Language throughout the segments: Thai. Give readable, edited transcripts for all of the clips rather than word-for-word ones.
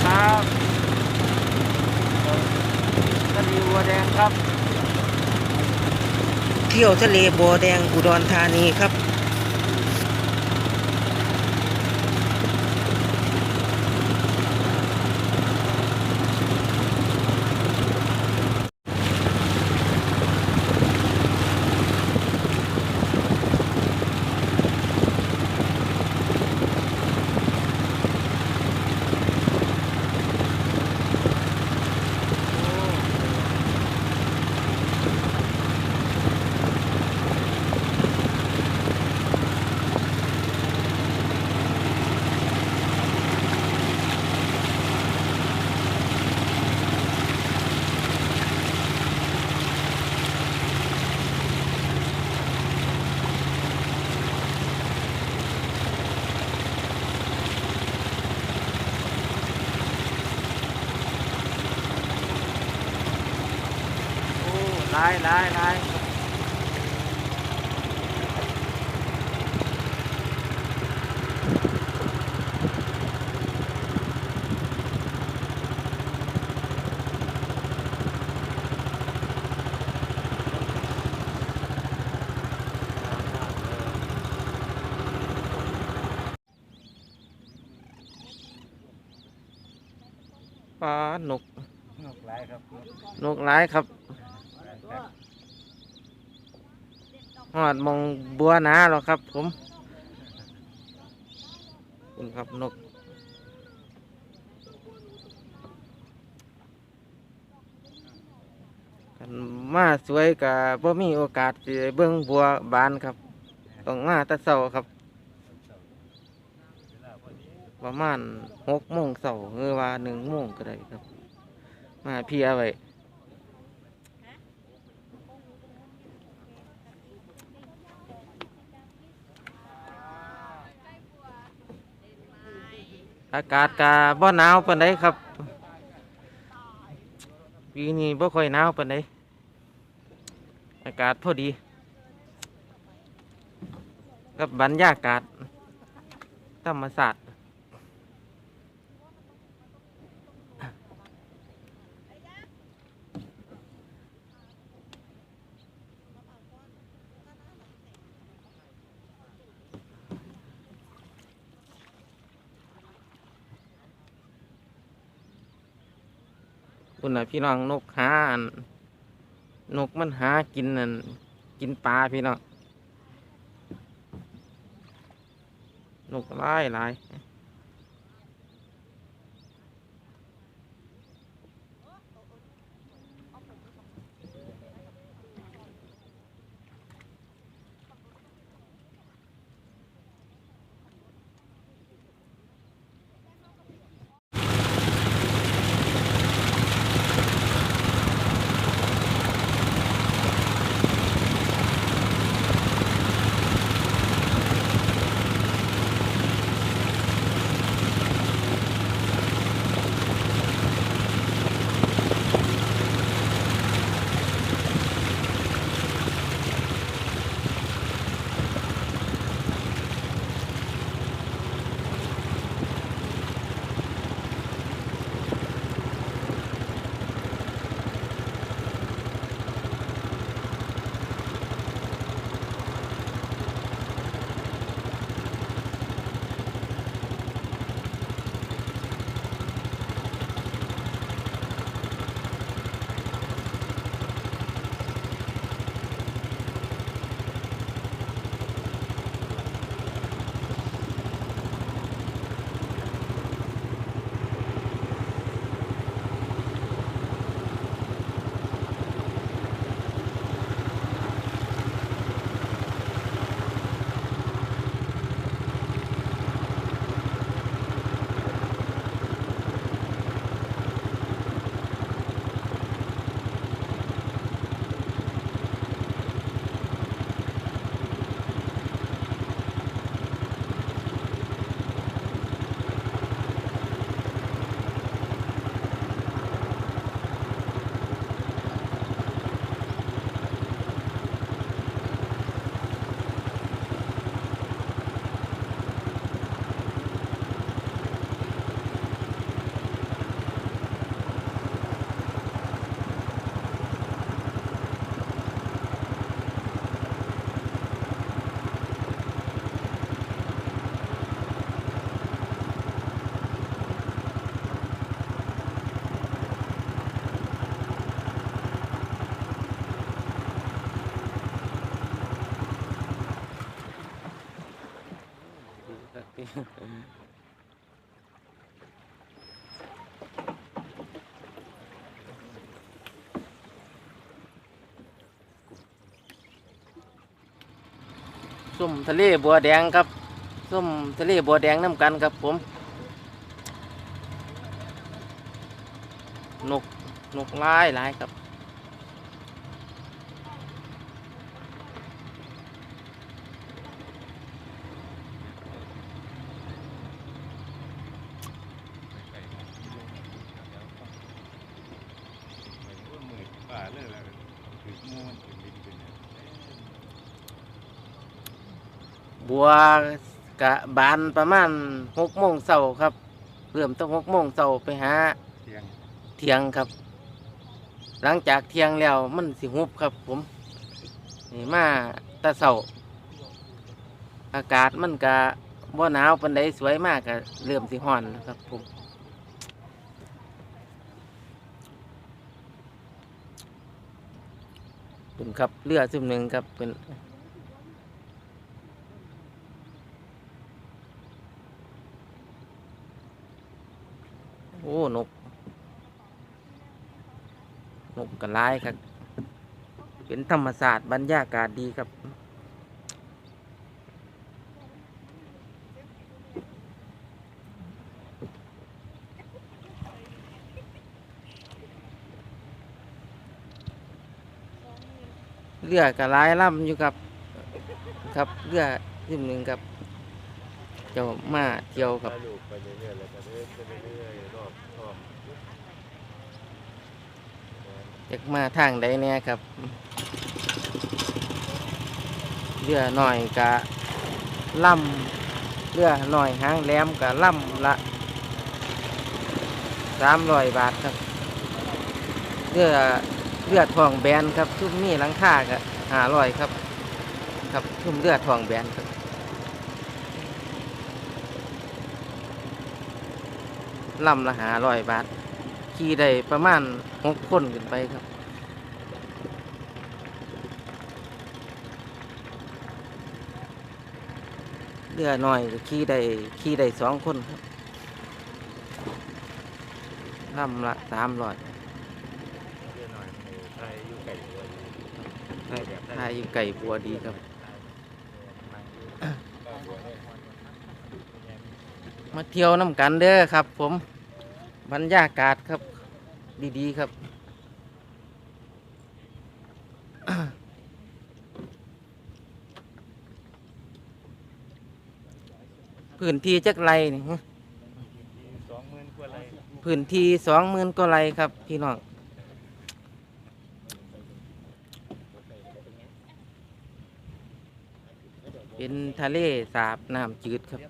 ครับทะเลบัวแดงครับเที่ยวทะเลบัวแดงอุดรธานีครับโอ้หลายปลานกนกหลายครับนกหลายครับหอดมองบัวหนาหรอครับผมคุณครับนกกันมาสวยกับบ่มีโอกาสสิได้เบิ่งบัวบานครับต้องมาแต่เช้าครับประมาณ6 โมงเช้าหรือว่า1 โมงก็ได้ครับมาเพียไว้อากาศกะบ่หนาวปานใดครับปีนี้บ่ค่อยหนาวปานใดอากาศพอดีกับบรรยากาศธรรมศาสตร์คุณน่ะพี่น้องนกหาอันนกมันหากินนั่นกินปลาพี่น้องนกหลาย ส้มทะเลบัวแดงครับส้มทะเลบัวแดงน้ำกันครับผมนกนกหลายหลายครับบัวกะบานประมาณ6 โมงเช้าครับเริ่มต้อง6 โมงเช้าไปหาเที่ยงครับ หลังจากเที่ยงแล้วมันสิหุบครับผมนี่มาแตะเช้าอากาศมันกะบ่หนาวปานใดสวยมากกะเริ่มสิร้อนแล้วครับผมเป็นครับเรือซึมหนึ่งครับเป็นโอ้นกกระไลายครับเป็นธรรมศาสตร์บรรยากาศดีครับเรือกระไลายล่ำอยู่ครับครับเรือซึมหนึ่งครับเจ้ามาเที่ยวครับอยากมาทางใดเนี่ยครับเรือหน่อยกะล่ำเรือหน่อยหางแหลมกะล่ำละ300 บาทครับเรือทองแบนครับทุ่มนี่หลังคากะ500ครับครับทุ่มเรือทองแบนครับลำละ500 บาทขี่ได้ประมาณ6 คนขึ้นไปครับเรือน้อยก็ขี่ได้2 คนครับลำละ300ถ่ายอยู่ไก่บัวดีครับมาเที่ยวน้ำกันเด้อครับผมบรรยากาศครับดีๆครับพื้นที่จักไรนี่ฮะพื้นที่20,000 กว่าไร่ครับพี่น้องเป็นทะเลสาบน้ำจืดครับ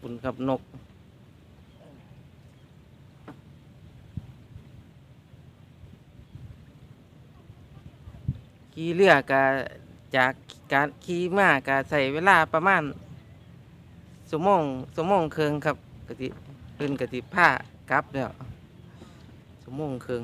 คุณครับนกขี่เรือกะจากการขี่มากะใส่เวลาประมาณชั่วโมงครึ่งครับกะทิเป็นกะทิผ้ากลับแล้วชั่วโมงครึ่ง